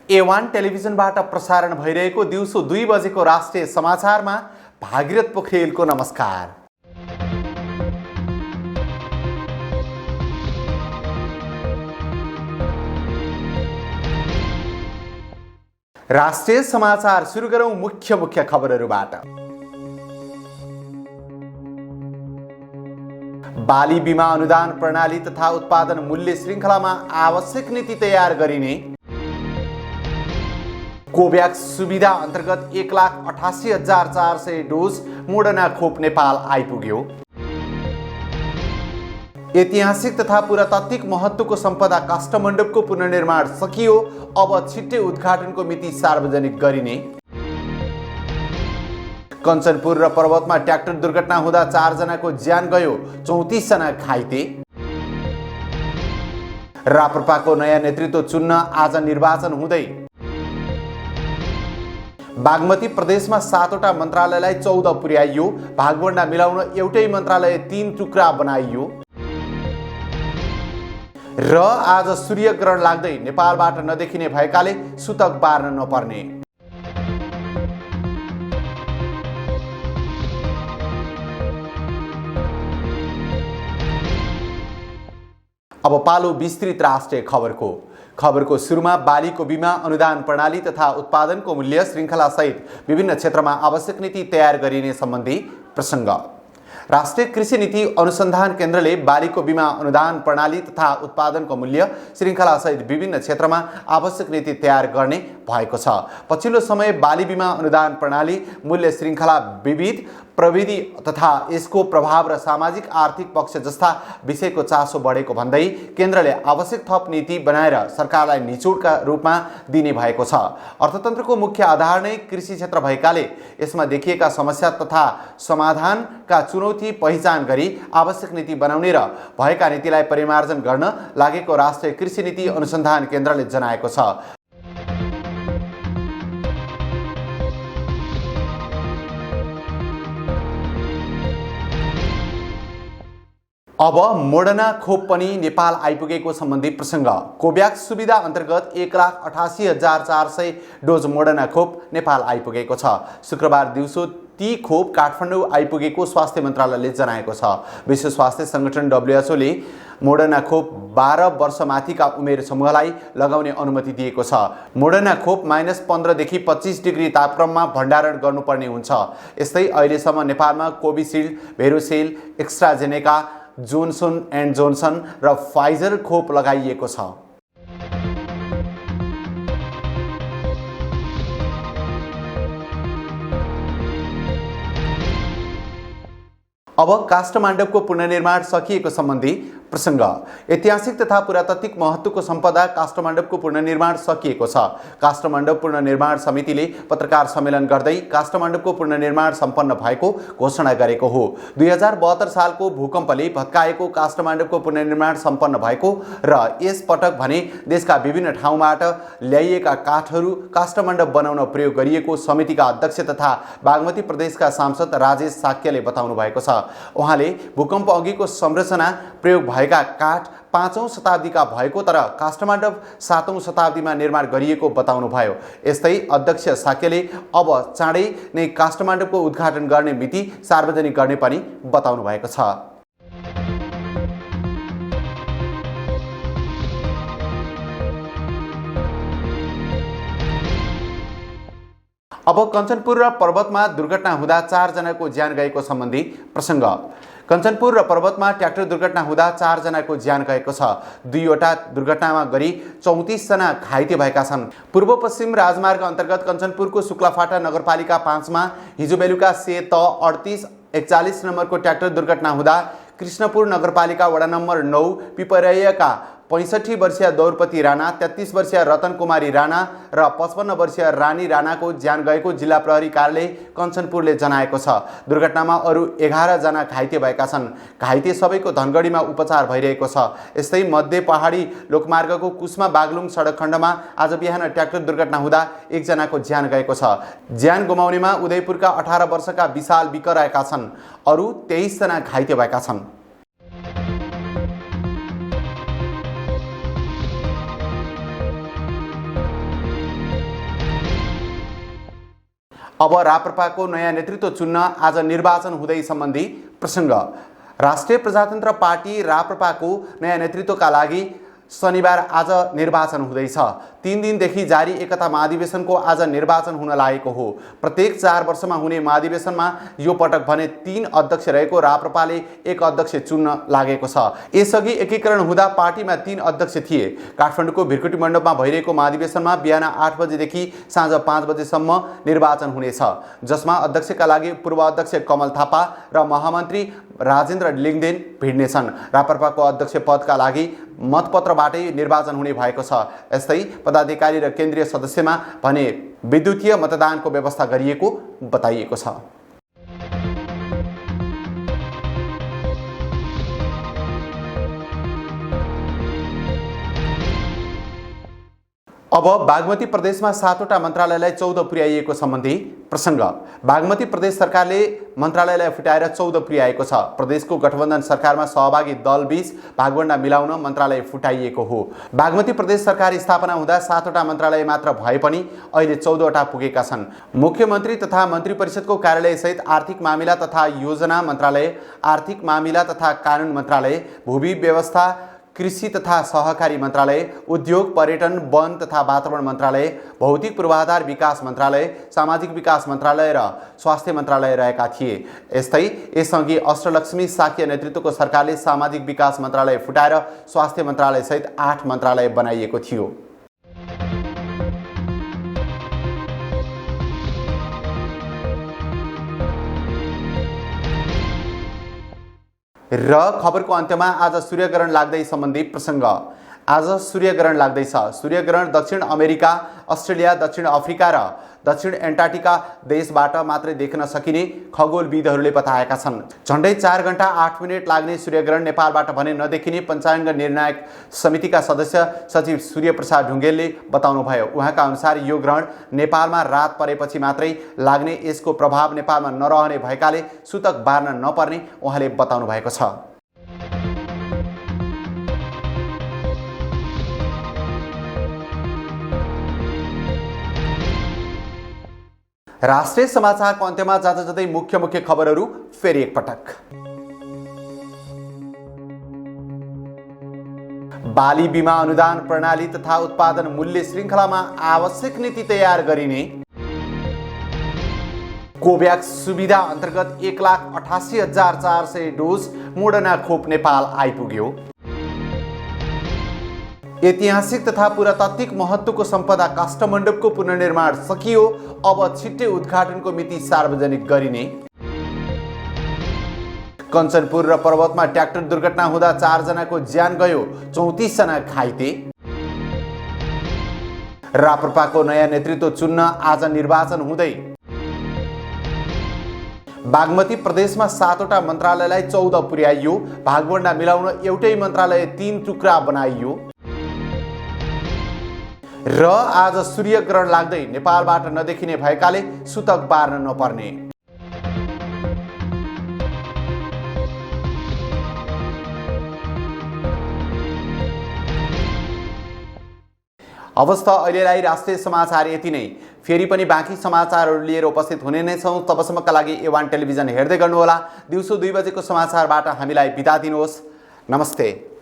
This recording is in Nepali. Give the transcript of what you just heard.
A1 टेलिभिजनबाट प्रसारण भइरहेको दिउँसो 2 बजेको राष्ट्रिय समाचारमा भागीरथ पोखरेलको नमस्कार। राष्ट्रिय समाचार सुरु गरौं मुख्य खबरहरूबाट। बाली बीमा अनुदान प्रणाली तथा उत्पादन मूल्य श्रृङ्खलामा आवश्यक नीति तयार गरिने। कोभ्याक्स सुविधा अन्तर्गत 1,88,400 डोज मोडर्ना खोप नेपाल आइपुग्यो। ऐतिहासिक तथा पुरातात्विक महत्त्वको सम्पदा काष्ठमण्डपको पुनर्निर्माण सकियो, अब छिट्टै उद्घाटनको मिति सार्वजनिक गरिने। कञ्चनपुर र पर्वतमा ट्र्याक्टर दुर्घटना हुँदा 4 जनाको ज्यान गयो, 34 जना घाइते। राप्रपाको नयाँ नेतृत्व चुन्न आज निर्वाचन हुँदै। बागमती प्रदेशमा 7वटा मन्त्रालयलाई 14 पुर्याइयो, भागबण्डा मिलाउन एउटै मन्त्रालय 3 टुक्रा बनाइयो। र आज सूर्य ग्रहण लाग्दै नेपालबाट नदेखिने भएकाले सुतक बार्न नपर्ने। अब पालो विस्तृत राष्ट्रिय खबरको सुरुमा बालीको बीमा अनुदान प्रणाली तथा उत्पादनको मूल्य श्रृङ्खला सहित विभिन्न क्षेत्रमा आवश्यक नीति तयार गरिने सम्बन्धी प्रसङ्ग। राष्ट्रिय कृषि नीति अनुसन्धान केन्द्रले बालीको बीमा अनुदान प्रणाली तथा उत्पादनको मूल्य श्रृङ्खला सहित विभिन्न क्षेत्रमा आवश्यक नीति तयार गर्ने भएको छ। पछिल्लो समय बाली बीमा अनुदान प्रणाली, मूल्य श्रृङ्खला, विविध प्रविधि तथा यसको प्रभाव र सामाजिक आर्थिक पक्ष जस्ता विषयको चासो बढेको भन्दै केन्द्रले आवश्यक थप नीति बनाएर सरकारलाई निचोडका रूपमा दिने भएको छ। अर्थतन्त्रको मुख्य आधार नै कृषि क्षेत्र भएकाले यसमा देखिएका समस्या तथा समाधानका चुनौती पहिचान गरी आवश्यक नीति बनाउने र भएका नीतिलाई परिमार्जन गर्न लागेको राष्ट्रिय कृषि नीति अनुसन्धान केन्द्रले जनाएको छ। अब मोडर्ना खोप पनि नेपाल आइपुगेको सम्बन्धी प्रसङ्ग। कोभ्याक्स सुविधा अन्तर्गत 1,88,400 डोज मोडर्ना खोप नेपाल आइपुगेको छ। शुक्रबार दिउँसो ती खोप काठमाडौँ आइपुगेको स्वास्थ्य मन्त्रालयले जनाएको छ। विश्व स्वास्थ्य सङ्गठन WHO ले मोडर्ना खोप 12 वर्षमाथिका उमेर समूहलाई लगाउने अनुमति दिएको छ। मोडर्ना खोप -15 देखि 25 डिग्री तापक्रममा भण्डारण गर्नुपर्ने हुन्छ। यस्तै अहिलेसम्म नेपालमा Covishield, Vero Cell, AstraZeneca, Johnson and Johnson र फाइजर खोप लगाइएको छ। अब काष्ठमण्डपको पुनर्निर्माण सकिएको सम्बन्धी प्रसङ्ग। ऐतिहासिक तथा पुरातात्विक महत्त्वको सम्पदा काष्ठमण्डपको पुनर्निर्माण सकिएको छ। काष्ठमण्डप पुनर्निर्माण समितिले पत्रकार सम्मेलन गर्दै काष्ठमण्डपको पुनर्निर्माण सम्पन्न भएको घोषणा गरेको हो। 2072 सालको भूकम्पले भत्काएको काष्ठमण्डपको पुनर्निर्माण सम्पन्न भएको र यस पटक भने देशका विभिन्न ठाउँबाट ल्याइएका काठहरू काष्ठमण्डप बनाउन प्रयोग गरिएको समितिका अध्यक्ष तथा बागमती प्रदेशका सांसद राजेश साक्यले बताउनु भएको छ। उहाँले भूकम्प अघिको संरचना प्रयोग भएका काठ 5औं शताब्दीका भएको तर काष्ठमण्डप 7औं शताब्दीमा निर्माण गरिएको बताउनुभयो। यस्तै अध्यक्ष साक्यले अब चाँडै नै काष्ठमण्डपको उद्घाटन गर्ने मिति सार्वजनिक गर्ने पनि बताउनु भएको छ। अब कञ्चनपुर र पर्वतमा दुर्घटना हुँदा 4 जनाको ज्यान गएको सम्बन्धी प्रसङ्ग। कञ्चनपुर र पर्वतमा ट्र्याक्टर दुर्घटना हुँदा 4 जनाको ज्यान गएको छ। 2वटा दुर्घटनामा गरी 34 जना घाइते भएका छन्। पूर्व पश्चिम राजमार्ग अन्तर्गत कञ्चनपुरको शुक्लाफाटा नगरपालिका 5 मा हिजो बेलुका से 3841 नम्बरको ट्र्याक्टर दुर्घटना हुँदा कृष्णपुर नगरपालिका वडा नम्बर 9 पिपरैयाका 65 वर्षीय दौरपति राणा, 33 वर्षीय रतन कुमारी राणा र 55 वर्षीय रानी राणाको ज्यान गएको जिल्ला प्रहरी कार्यालय कञ्चनपुरले जनाएको छ। दुर्घटनामा अरू 11 जना घाइते भएका छन्। घाइते सबैको धनगढीमा उपचार भइरहेको छ। यस्तै मध्य पहाडी लोकमार्गको कुस्मा बागलुङ सडक खण्डमा आज बिहान ट्र्याक्टर दुर्घटना हुँदा 1 जनाको ज्यान गएको छ। ज्यान गुमाउनेमा उदयपुरका 18 वर्षका विशाल विक रहेका छन्। अरू 23 जना घाइते भएका छन्। अब राप्रपाको नयाँ नेतृत्व चुन्न आज निर्वाचन हुँदै सम्बन्धी प्रसङ्ग। राष्ट्रिय प्रजातन्त्र पार्टी राप्रपाको नयाँ नेतृत्वका लागि शनिबार आज निर्वाचन हुँदैछ। 3 दिनदेखि जारी एकता महाधिवेशनको आज निर्वाचन हुन लागेको हो। प्रत्येक 4 वर्षमा हुने महाधिवेशनमा यो पटक भने 3 अध्यक्ष रहेको राप्रपाले 1 अध्यक्ष चुन्न लागेको छ। यसअघि एकीकरण हुँदा पार्टीमा 3 अध्यक्ष थिए। काठमाडौँको भिरकुटी मण्डपमा भइरहेको महाधिवेशनमा बिहान 8 बजेदेखि साँझ 5 बजेसम्म निर्वाचन हुनेछ, जसमा अध्यक्षका लागि पूर्व अध्यक्ष कमल थापा र महामन्त्री राजेन्द्र लिङदेन भिड्नेछन्। राप्रपाको अध्यक्ष पदका लागि मतपत्रबाटै निर्वाचन हुने भएको छ। यस्तै पदाधिकारी र केन्द्रीय सदस्यमा भने विद्युतीय मतदानको व्यवस्था गरिएको बताइएको छ। अब बागमती प्रदेशमा 7वटा मन्त्रालयलाई 14 पुर्याइएको सम्बन्धी प्रसङ्ग। बागमती प्रदेश सरकारले मन्त्रालयलाई फुटाएर 14 पुर्याएको छ। प्रदेशको गठबन्धन सरकारमा सहभागी दलबीच भागवण्डा मिलाउन मन्त्रालय फुटाइएको हो। बागमती प्रदेश सरकार स्थापना हुँदा 7वटा मन्त्रालय मात्र भए पनि अहिले 14वटा पुगेका छन्। मुख्यमन्त्री तथा मन्त्री परिषदको कार्यालय सहित आर्थिक मामिला तथा योजना मन्त्रालय, आर्थिक मामिला तथा कानुन मन्त्रालय, भूमि व्यवस्था, कृषि तथा सहकारी मन्त्रालय, उद्योग, पर्यटन, वन तथा वातावरण मन्त्रालय, भौतिक पूर्वाधार विकास मन्त्रालय, सामाजिक विकास मन्त्रालय र स्वास्थ्य मन्त्रालय रहेका थिए। यस्तै यसअघि अष्टलक्ष्मी शाक्य नेतृत्वको सरकारले सामाजिक विकास मन्त्रालय फुटाएर स्वास्थ्य मन्त्रालय सहित 8 मन्त्रालय बनाइएको थियो। र खबरको अन्त्यमा आज सूर्यग्रहण लाग्दै सम्बन्धी प्रसङ्ग। आज सूर्यग्रहण लाग्दैछ। सूर्यग्रहण दक्षिण अमेरिका, अस्ट्रेलिया, दक्षिण अफ्रिका र दक्षिण एन्टार्क्टिका देशबाट मात्रै देख्न सकिने खगोलविदहरूले बताएका छन्। झन्डै 4 घण्टा 8 मिनेट लाग्ने सूर्यग्रहण नेपालबाट भने नदेखिने पञ्चाङ्ग निर्णायक समितिका सदस्य सचिव सूर्यप्रसाद ढुङ्गेलले बताउनुभयो। उहाँका अनुसार यो ग्रहण नेपालमा रात परेपछि मात्रै लाग्ने, यसको प्रभाव नेपालमा नरहने भएकाले सुतक बार्न नपर्ने उहाँले बताउनु भएको छ। राष्ट्रिय समाचारको अन्त्यमा जाँदै मुख्य खबरहरू फेरि एकपटक। बाली बिमा अनुदान प्रणाली तथा उत्पादन मूल्य श्रृङ्खलामा आवश्यक नीति तयार गरिने। कोभ्याक्स सुविधा अन्तर्गत 1,88,400 डोज मोडर्ना खोप नेपाल आइपुग्यो। ऐतिहासिक तथा पुरातात्विक महत्त्वको सम्पदा काष्ठमण्डपको पुनर्निर्माण सकियो, अब छिट्टै उद्घाटनको मिति सार्वजनिक गरिने। कञ्चनपुर र पर्वतमा ट्र्याक्टर दुर्घटना हुँदा 4 जनाको ज्यान गयो, 34 जना घाइते। राप्रपाको नयाँ नेतृत्व चुन्न आज निर्वाचन हुँदै। बागमती प्रदेशमा 7वटा मन्त्रालयलाई 14 पुर्याइयो, भागवण्डा मिलाउन एउटै मन्त्रालय 3 टुक्रा बनाइयो। र आज सूर्यग्रहण लाग्दै नेपालबाट नदेखिने भएकाले सुतक बार्न नपर्ने। अवस्था अहिलेलाई राष्ट्रिय समाचार यति नै। फेरि पनि बाँकी समाचारहरू लिएर उपस्थित हुने नै छौँ। तबसम्मका लागि A1 टेलिभिजन हेर्दै गर्नुहोला। दिउँसो 2 बजेको समाचारबाट हामीलाई बिदा दिनुहोस्। नमस्ते।